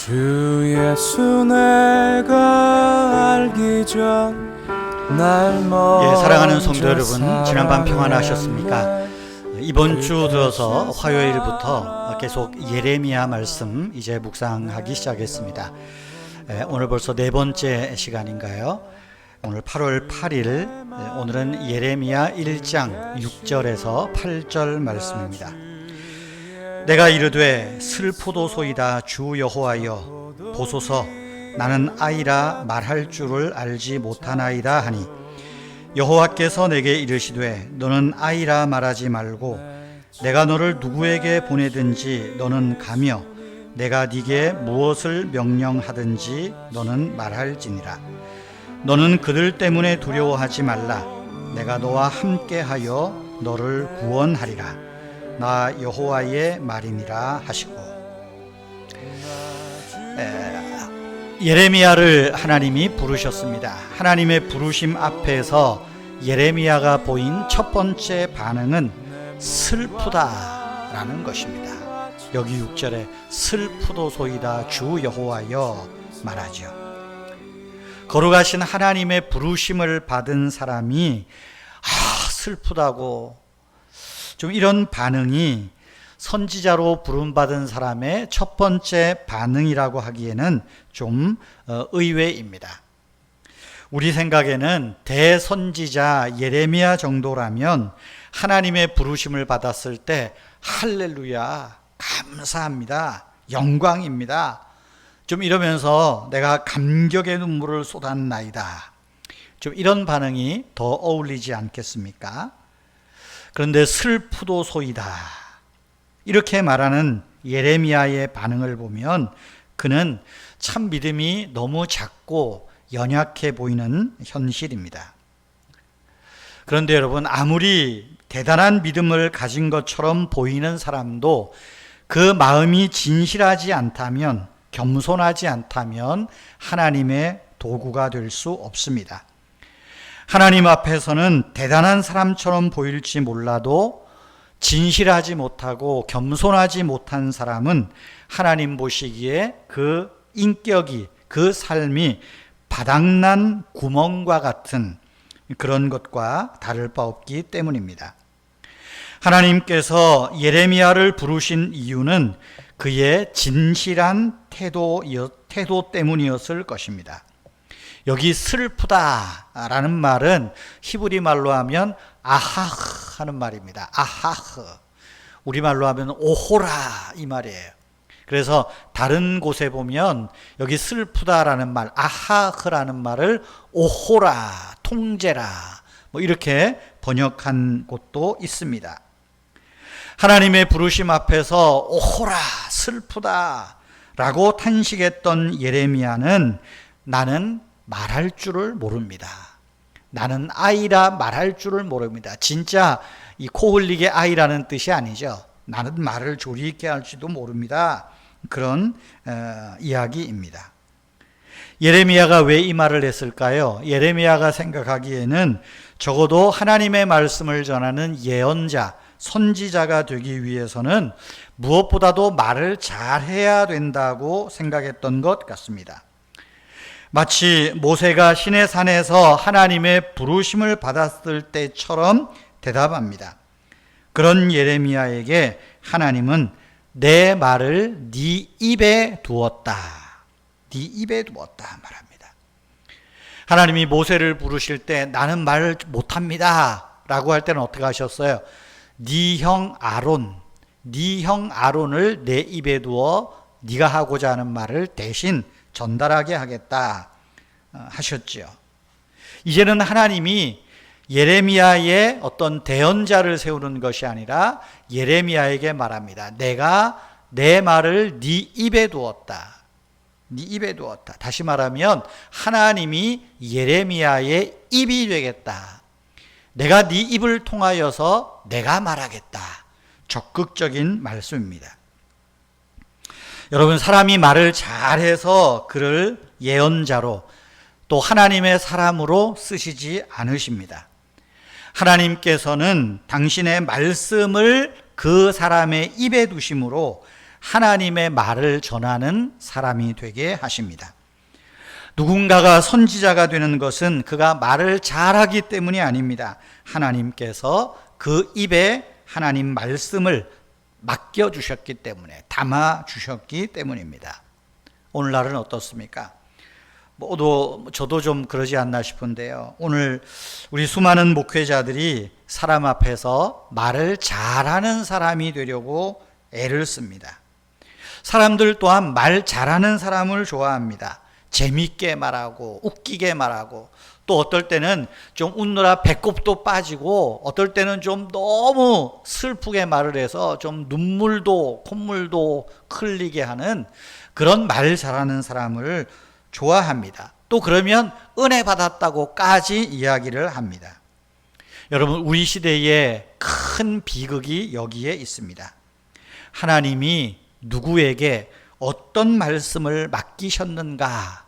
주 예수 내가 알기 전 날 먼저 사랑하는 성도 여러분, 지난밤 평안하셨습니까? 이번 주 들어서 화요일부터 계속 예레미야 말씀 이제 묵상하기 시작했습니다. 오늘 벌써 네 번째 시간인가요? 오늘 8월 8일, 오늘은 예레미야 1장 6절에서 8절 말씀입니다. 내가 이르되 슬프도소이다 주 여호와여 보소서 나는 아이라 말할 줄을 알지 못하나이다 하니 여호와께서 내게 이르시되 너는 아이라 말하지 말고 내가 너를 누구에게 보내든지 너는 가며 내가 네게 무엇을 명령하든지 너는 말할지니라. 너는 그들 때문에 두려워하지 말라. 내가 너와 함께하여 너를 구원하리라. 나 여호와의 말이니라 하시고, 예레미야를 하나님이 부르셨습니다. 하나님의 부르심 앞에서 예레미야가 보인 첫 번째 반응은 슬프다라는 것입니다. 여기 6절에 슬프도소이다 주 여호와여 말하죠. 거룩하신 하나님의 부르심을 받은 사람이 슬프다고, 좀 이런 반응이 선지자로 부름받은 사람의 첫 번째 반응이라고 하기에는 좀 의외입니다. 우리 생각에는 대선지자 예레미야 정도라면 하나님의 부르심을 받았을 때 할렐루야, 감사합니다, 영광입니다, 좀 이러면서 내가 감격의 눈물을 쏟았나이다, 좀 이런 반응이 더 어울리지 않겠습니까? 그런데 슬프도소이다 이렇게 말하는 예레미야의 반응을 보면 그는 참 믿음이 너무 작고 연약해 보이는 현실입니다. 그런데 여러분, 아무리 대단한 믿음을 가진 것처럼 보이는 사람도 그 마음이 진실하지 않다면, 겸손하지 않다면 하나님의 도구가 될 수 없습니다. 하나님 앞에서는 대단한 사람처럼 보일지 몰라도 진실하지 못하고 겸손하지 못한 사람은 하나님 보시기에 그 인격이, 그 삶이 바닥난 구멍과 같은 그런 것과 다를 바 없기 때문입니다. 하나님께서 예레미야를 부르신 이유는 그의 진실한 태도 때문이었을 것입니다. 여기 슬프다라는 말은 히브리 말로 하면 아하흐 하는 말입니다. 아하흐. 우리말로 하면 오호라 이 말이에요. 그래서 다른 곳에 보면 여기 슬프다라는 말, 아하흐라는 말을 오호라, 통제라 뭐 이렇게 번역한 곳도 있습니다. 하나님의 부르심 앞에서 오호라, 슬프다 라고 탄식했던 예레미야는 나는 말할 줄을 모릅니다. 나는 아이라 말할 줄을 모릅니다. 진짜 이 코 흘리게 아이라는 뜻이 아니죠. 나는 말을 조리 있게 할지도 모릅니다. 그런 이야기입니다. 예레미야가 왜 이 말을 했을까요? 예레미야가 생각하기에는 적어도 하나님의 말씀을 전하는 예언자, 선지자가 되기 위해서는 무엇보다도 말을 잘해야 된다고 생각했던 것 같습니다. 마치 모세가 시내산에서 하나님의 부르심을 받았을 때처럼 대답합니다. 그런 예레미야에게 하나님은 내 말을 네 입에 두었다, 네 입에 두었다 말합니다. 하나님이 모세를 부르실 때 나는 말을 못합니다 라고 할 때는 어떻게 하셨어요? 네 형 아론을 내 입에 두어 네가 하고자 하는 말을 대신 전달하게 하겠다 하셨지요. 이제는 하나님이 예레미야의 어떤 대언자를 세우는 것이 아니라 예레미야에게 말합니다. 내가 내 말을 네 입에 두었다. 네 입에 두었다. 다시 말하면 하나님이 예레미야의 입이 되겠다. 내가 네 입을 통하여서 내가 말하겠다. 적극적인 말씀입니다. 여러분, 사람이 말을 잘해서 그를 예언자로 또 하나님의 사람으로 쓰시지 않으십니다. 하나님께서는 당신의 말씀을 그 사람의 입에 두심으로 하나님의 말을 전하는 사람이 되게 하십니다. 누군가가 선지자가 되는 것은 그가 말을 잘하기 때문이 아닙니다. 하나님께서 그 입에 하나님 말씀을 맡겨주셨기 때문에, 담아주셨기 때문입니다. 오늘날은 어떻습니까? 저도 좀 그러지 않나 싶은데요. 오늘 우리 수많은 목회자들이 사람 앞에서 말을 잘하는 사람이 되려고 애를 씁니다. 사람들 또한 말 잘하는 사람을 좋아합니다. 재밌게 말하고 웃기게 말하고, 또 어떨 때는 좀 웃느라 배꼽도 빠지고, 어떨 때는 좀 너무 슬프게 말을 해서 좀 눈물도 콧물도 흘리게 하는 그런 말 잘하는 사람을 좋아합니다. 또 그러면 은혜 받았다고까지 이야기를 합니다. 여러분, 우리 시대에 큰 비극이 여기에 있습니다. 하나님이 누구에게 어떤 말씀을 맡기셨는가,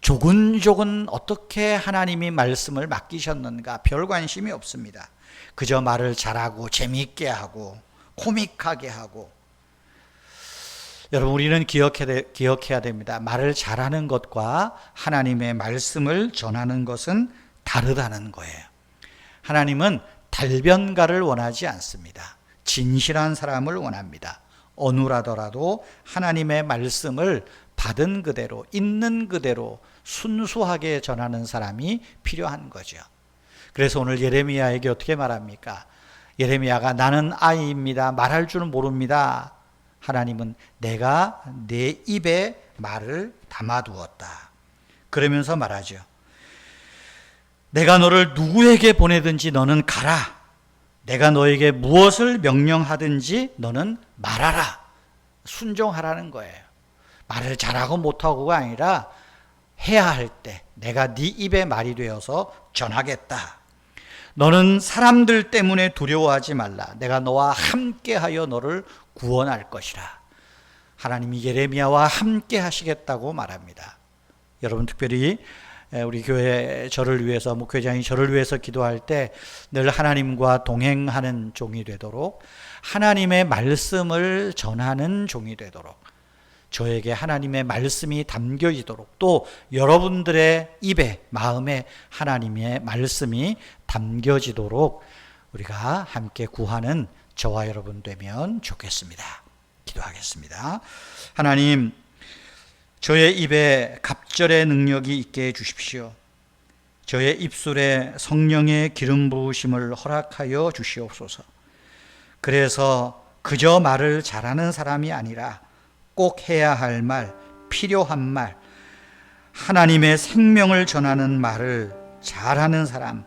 조근조근 어떻게 하나님이 말씀을 맡기셨는가 별 관심이 없습니다. 그저 말을 잘하고 재미있게 하고 코믹하게 하고. 여러분, 우리는 기억해야 됩니다. 말을 잘하는 것과 하나님의 말씀을 전하는 것은 다르다는 거예요. 하나님은 달변가를 원하지 않습니다. 진실한 사람을 원합니다. 어눌하더라도 하나님의 말씀을 받은 그대로, 있는 그대로 순수하게 전하는 사람이 필요한 거죠. 그래서 오늘 예레미야에게 어떻게 말합니까? 예레미야가 나는 아이입니다. 말할 줄은 모릅니다. 하나님은 내가 내 입에 말을 담아두었다. 그러면서 말하죠. 내가 너를 누구에게 보내든지 너는 가라. 내가 너에게 무엇을 명령하든지 너는 말하라. 순종하라는 거예요. 말을 잘하고 못하고가 아니라 해야 할 때 내가 네 입에 말이 되어서 전하겠다. 너는 사람들 때문에 두려워하지 말라. 내가 너와 함께하여 너를 구원할 것이라. 하나님이 예레미야와 함께 하시겠다고 말합니다. 여러분, 특별히 우리 교회 저를 위해서, 목회장이 저를 위해서 기도할 때 늘 하나님과 동행하는 종이 되도록, 하나님의 말씀을 전하는 종이 되도록, 저에게 하나님의 말씀이 담겨지도록, 또 여러분들의 입에, 마음에 하나님의 말씀이 담겨지도록 우리가 함께 구하는 저와 여러분 되면 좋겠습니다. 기도하겠습니다. 하나님, 저의 입에 갑절의 능력이 있게 해주십시오. 저의 입술에 성령의 기름 부으심을 허락하여 주시옵소서. 그래서 그저 말을 잘하는 사람이 아니라 꼭 해야 할 말, 필요한 말, 하나님의 생명을 전하는 말을 잘하는 사람,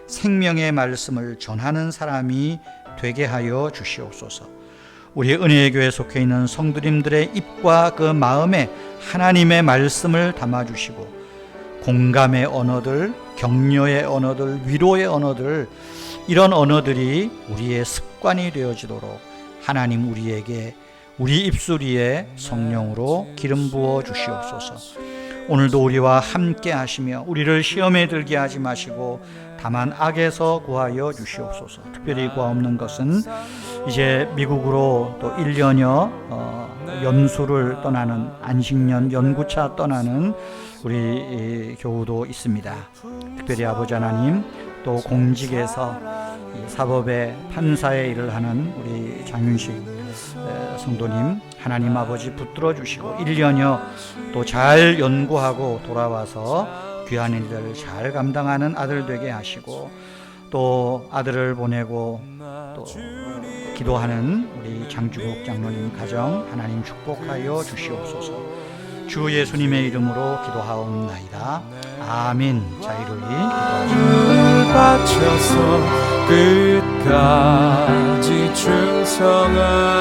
생명의 말씀을 전하는 사람이 되게 하여 주시옵소서. 우리 은혜의 교회에 속해 있는 성도님들의 입과 그 마음에 하나님의 말씀을 담아주시고, 공감의 언어들, 격려의 언어들, 위로의 언어들, 이런 언어들이 우리의 습관이 되어지도록 하나님 우리에게, 우리 입술 위에 성령으로 기름 부어 주시옵소서. 오늘도 우리와 함께 하시며 우리를 시험에 들게 하지 마시고 다만 악에서 구하여 주시옵소서. 특별히 구하옵는 것은 이제 미국으로 또 1년여 연수를 떠나는, 안식년 연구차 떠나는 우리 교우도 있습니다. 특별히 아버지 하나님, 또 공직에서 사법의 판사의 일을 하는 우리 장윤식 성도님, 하나님 아버지 붙들어 주시고 1년여 또 잘 연구하고 돌아와서 귀한 일들을 잘 감당하는 아들 되게 하시고, 또 아들을 보내고 또 기도하는 우리 장주국 장로님 가정 하나님 축복하여 주시옵소서. 주 예수님의 이름으로 기도하옵나이다. 아멘. 자유를 기도하시옵소서. 끝까지 충성하